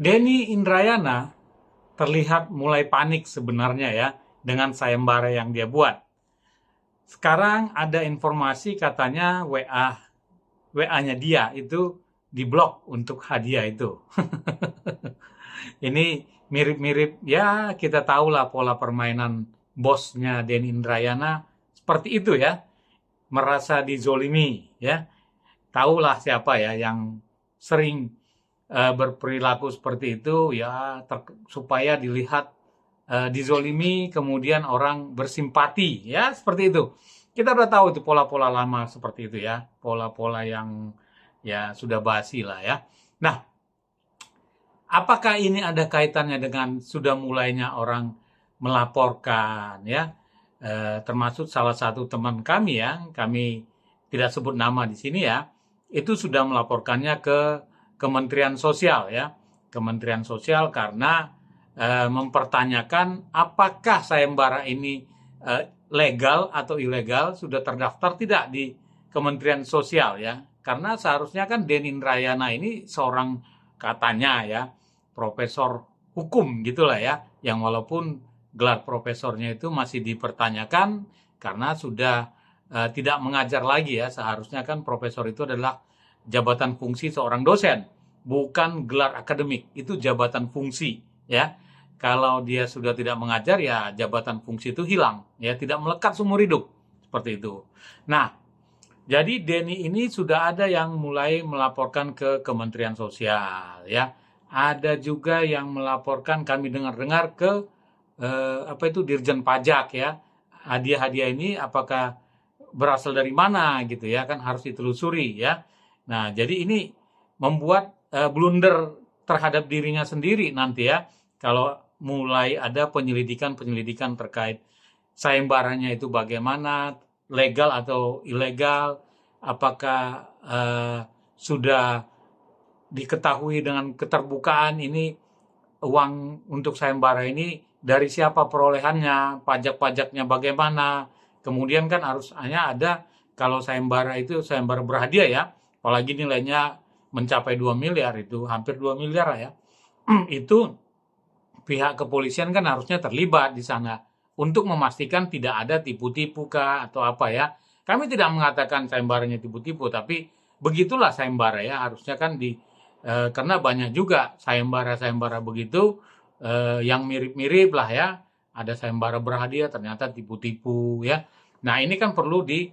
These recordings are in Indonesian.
Denny Indrayana terlihat mulai panik sebenarnya ya dengan sayembara yang dia buat. Sekarang ada informasi katanya WA-nya dia itu diblok untuk hadiah itu. Ini mirip-mirip ya, kita tahulah pola permainan bosnya Denny Indrayana seperti itu ya, merasa dizolimi ya. Tahulah siapa ya yang sering berperilaku seperti itu ya, supaya dilihat dizolimi, kemudian orang bersimpati ya, seperti itu. Kita udah tahu itu pola-pola lama seperti itu ya, pola-pola yang ya sudah basi lah ya. Nah, apakah ini ada kaitannya dengan sudah mulainya orang melaporkan ya? Termasuk salah satu teman kami ya, kami tidak sebut nama di sini ya, itu sudah melaporkannya ke Kementerian Sosial ya, Kementerian Sosial karena mempertanyakan apakah sayembara ini legal atau ilegal, sudah terdaftar tidak di Kementerian Sosial ya. Karena seharusnya kan Denny Indrayana ini seorang, katanya ya, profesor hukum gitulah ya, yang walaupun gelar profesornya itu masih dipertanyakan karena sudah tidak mengajar lagi ya. Seharusnya kan profesor itu adalah jabatan fungsi seorang dosen, bukan gelar akademik, itu jabatan fungsi ya. Kalau dia sudah tidak mengajar ya jabatan fungsi itu hilang ya, tidak melekat seumur hidup seperti itu. Nah, jadi Denny ini sudah ada yang mulai melaporkan ke Kementerian Sosial ya. Ada juga yang melaporkan, kami dengar-dengar, ke apa itu, Dirjen Pajak ya. Hadiah-hadiah ini apakah berasal dari mana gitu ya, kan harus ditelusuri ya. Nah, jadi ini membuat blunder terhadap dirinya sendiri nanti ya, kalau mulai ada penyelidikan-penyelidikan terkait sayembaranya itu bagaimana, legal atau ilegal, apakah sudah diketahui dengan keterbukaan ini uang untuk sayembara ini dari siapa perolehannya, pajak-pajaknya bagaimana. Kemudian kan harus hanya ada, kalau sayembara itu sayembara berhadiah ya, apalagi nilainya mencapai 2 miliar, itu hampir 2 miliar ya. Itu pihak kepolisian kan harusnya terlibat di sana untuk memastikan tidak ada tipu-tipu kah atau apa ya. Kami tidak mengatakan sayembaranya tipu-tipu, tapi begitulah sayembara ya, harusnya kan karena banyak juga sayembara-sayembara begitu yang mirip-mirip lah ya. Ada sayembara berhadiah ternyata tipu-tipu ya. Nah, ini kan perlu di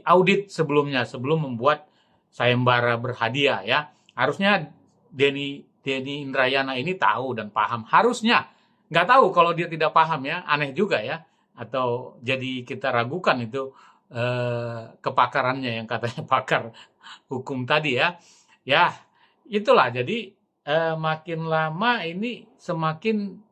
audit sebelumnya, sebelum membuat sayembara berhadiah ya. Harusnya Denny Indrayana ini tahu dan paham. Harusnya. Nggak tahu kalau dia tidak paham ya, aneh juga ya. Atau jadi kita ragukan itu kepakarannya yang katanya pakar hukum tadi ya. Ya, itulah. Jadi makin lama ini semakin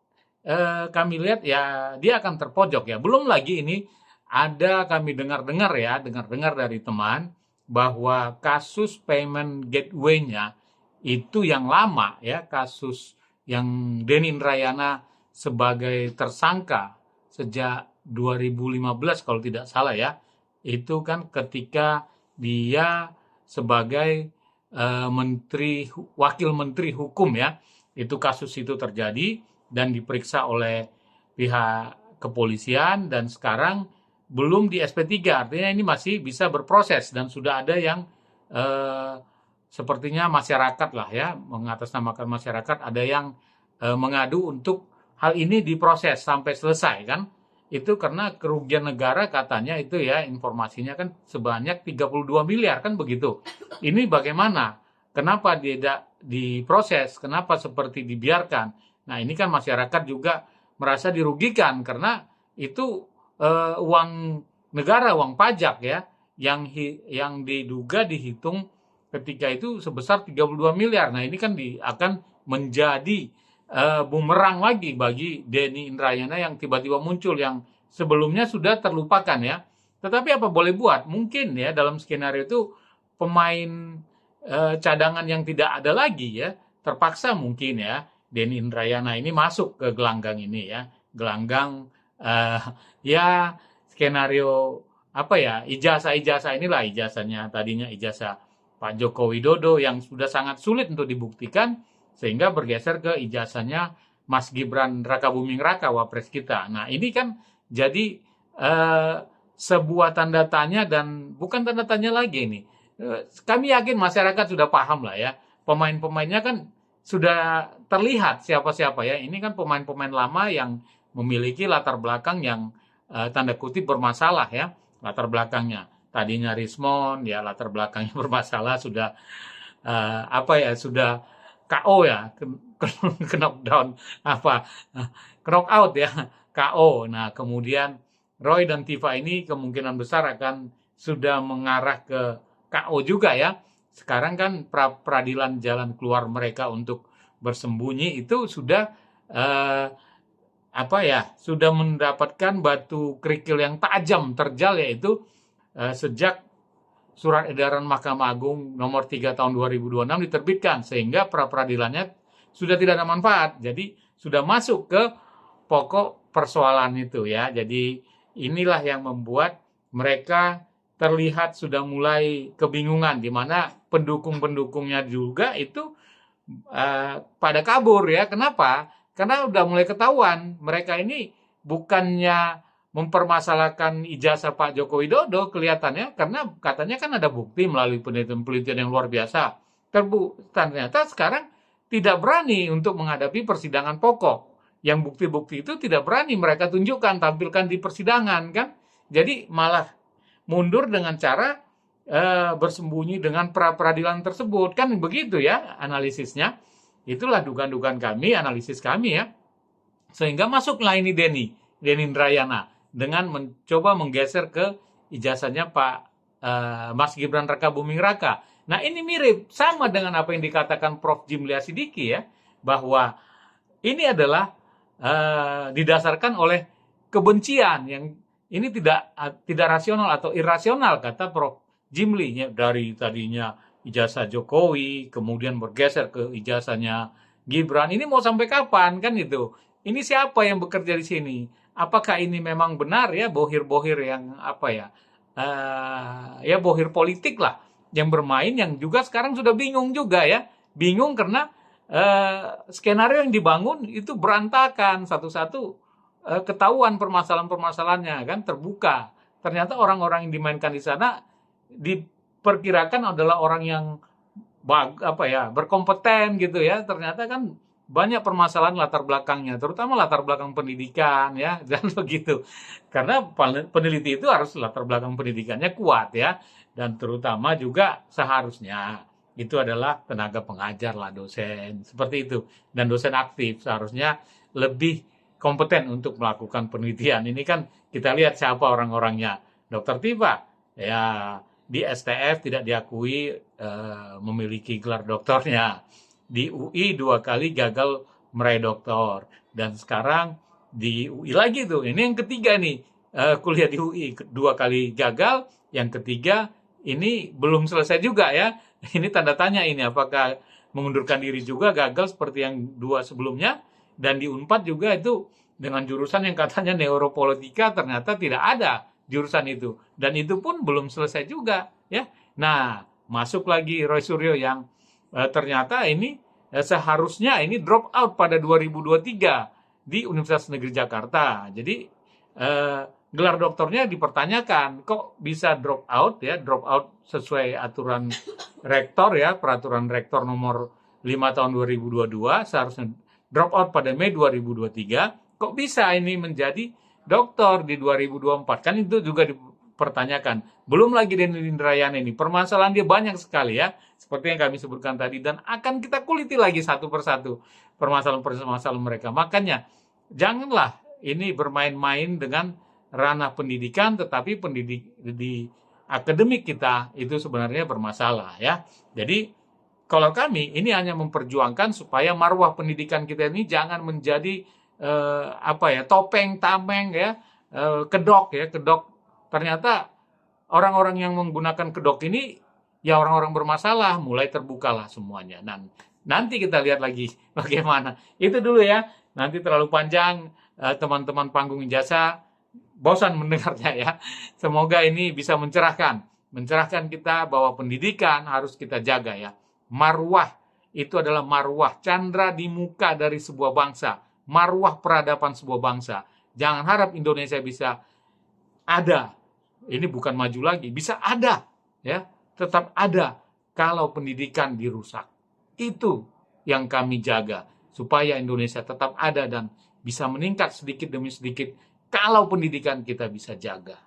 kami lihat ya dia akan terpojok ya. Belum lagi ini ada, kami dengar-dengar ya, dengar-dengar dari teman bahwa kasus payment gateway-nya itu yang lama ya, kasus yang Denny Indrayana sebagai tersangka sejak 2015 kalau tidak salah ya. Itu kan ketika dia sebagai wakil menteri hukum ya, itu kasus itu terjadi dan diperiksa oleh pihak kepolisian, dan sekarang belum di SP3, artinya ini masih bisa berproses dan sudah ada yang sepertinya masyarakat lah ya, mengatasnamakan masyarakat, ada yang mengadu untuk hal ini diproses sampai selesai kan. Itu karena kerugian negara katanya itu ya, informasinya kan sebanyak 32 miliar kan begitu. Ini bagaimana? Kenapa tidak diproses? Kenapa seperti dibiarkan? Nah, ini kan masyarakat juga merasa dirugikan karena itu uang negara, uang pajak ya, yang diduga dihitung ketika itu sebesar 32 miliar. Nah, ini kan akan menjadi bumerang lagi bagi Denny Indrayana yang tiba-tiba muncul, yang sebelumnya sudah terlupakan ya. Tetapi apa boleh buat, mungkin ya dalam skenario itu pemain cadangan yang tidak ada lagi ya, terpaksa mungkin ya Denny Indrayana ini masuk ke gelanggang ini ya, gelanggang ya skenario apa ya, ijazah-ijazah inilah, ijazahnya tadinya ijazah Pak Joko Widodo yang sudah sangat sulit untuk dibuktikan, sehingga bergeser ke ijazahnya Mas Gibran Rakabuming Raka, wapres kita. Nah, ini kan jadi sebuah tanda tanya, dan bukan tanda tanya lagi ini. Kami yakin masyarakat sudah paham lah ya. Pemain-pemainnya kan sudah terlihat siapa-siapa ya. Ini kan pemain-pemain lama yang memiliki latar belakang yang tanda kutip bermasalah ya. Latar belakangnya. Tadinya Rismond ya, latar belakangnya bermasalah, sudah sudah KO ya, knockdown knockout ya, KO. Nah, kemudian Roy dan Tifa ini kemungkinan besar akan sudah mengarah ke KO juga ya. Sekarang kan peradilan jalan keluar mereka untuk bersembunyi itu sudah sudah mendapatkan batu kerikil yang tajam, terjal, yaitu sejak Surat Edaran Mahkamah Agung nomor 3 tahun 2026 diterbitkan, sehingga pra-peradilannya sudah tidak ada manfaat. Jadi sudah masuk ke pokok persoalan itu ya. Jadi inilah yang membuat mereka terlihat sudah mulai kebingungan, di mana pendukung-pendukungnya juga itu pada kabur ya. Kenapa? Karena udah mulai ketahuan mereka ini bukannya mempermasalahkan ijazah Pak Joko Widodo kelihatannya, karena katanya kan ada bukti melalui penelitian-penelitian yang luar biasa. Ternyata sekarang tidak berani untuk menghadapi persidangan pokok. Yang bukti-bukti itu tidak berani mereka tunjukkan, tampilkan di persidangan kan. Jadi malah mundur dengan cara bersembunyi dengan pra-peradilan tersebut. Kan begitu ya analisisnya. Itulah dugaan-dugaan kami, analisis kami ya. Sehingga masuklah ini Denny Indrayana dengan mencoba menggeser ke ijazahnya Pak Mas Gibran Rakabuming Raka. Nah, ini mirip sama dengan apa yang dikatakan Prof. Jimli Asidiki ya, bahwa ini adalah didasarkan oleh kebencian yang ini tidak rasional atau irasional, kata Prof. Jimli ya, dari tadinya ijazah Jokowi kemudian bergeser ke ijazahnya Gibran. Ini mau sampai kapan kan itu? Ini siapa yang bekerja di sini? Apakah ini memang benar ya bohir-bohir yang bohir politik lah yang bermain, yang juga sekarang sudah bingung juga ya. Bingung karena skenario yang dibangun itu berantakan, satu-satu ketahuan permasalahan-permasalahannya kan, terbuka. Ternyata orang-orang yang dimainkan di sana diperkirakan adalah orang yang berkompeten gitu ya. Ternyata kan banyak permasalahan latar belakangnya, terutama latar belakang pendidikan ya, dan begitu. Karena peneliti itu harus latar belakang pendidikannya kuat ya, dan terutama juga seharusnya itu adalah tenaga pengajar lah, dosen seperti itu, dan dosen aktif seharusnya lebih kompeten untuk melakukan penelitian. Ini kan kita lihat siapa orang-orangnya. Dr. Tifa ya di STF tidak diakui memiliki gelar doktornya. Di UI 2 kali gagal meraih doktor, dan sekarang di UI lagi tuh. Ini yang ketiga nih, kuliah di UI 2 kali gagal, yang ketiga ini belum selesai juga ya. Ini tanda tanya ini, apakah mengundurkan diri juga gagal seperti yang 2 sebelumnya, dan di Unpad juga itu dengan jurusan yang katanya neuropolitika, ternyata tidak ada jurusan itu, dan itu pun belum selesai juga ya. Nah, masuk lagi Roy Suryo yang ternyata ini seharusnya ini drop out pada 2023 di Universitas Negeri Jakarta. Jadi gelar doktornya dipertanyakan, kok bisa drop out ya, drop out sesuai aturan rektor ya, peraturan rektor nomor 5 tahun 2022, seharusnya drop out pada Mei 2023, kok bisa ini menjadi doktor di 2024, kan itu juga dipertanyakan. Belum lagi Denny Indrayana ini, permasalahan dia banyak sekali ya, seperti yang kami sebutkan tadi, dan akan kita kuliti lagi satu persatu permasalahan-permasalahan mereka. Makanya janganlah ini bermain-main dengan ranah pendidikan, tetapi di akademik kita itu sebenarnya bermasalah ya. Jadi kalau kami ini hanya memperjuangkan supaya marwah pendidikan kita ini jangan menjadi topeng tameng ya, kedok. Ternyata orang-orang yang menggunakan kedok ini ya orang-orang bermasalah, mulai terbukalah semuanya. Dan nanti kita lihat lagi bagaimana. Itu dulu ya. Nanti terlalu panjang, teman-teman panggung ijazah bosan mendengarnya ya. Semoga ini bisa mencerahkan kita bahwa pendidikan harus kita jaga ya. Marwah itu adalah marwah, candra di muka dari sebuah bangsa, marwah peradaban sebuah bangsa. Jangan harap Indonesia bisa ada, ini bukan maju lagi, bisa ada, ya, tetap ada kalau pendidikan dirusak. Itu yang kami jaga, supaya Indonesia tetap ada dan bisa meningkat sedikit demi sedikit kalau pendidikan kita bisa jaga.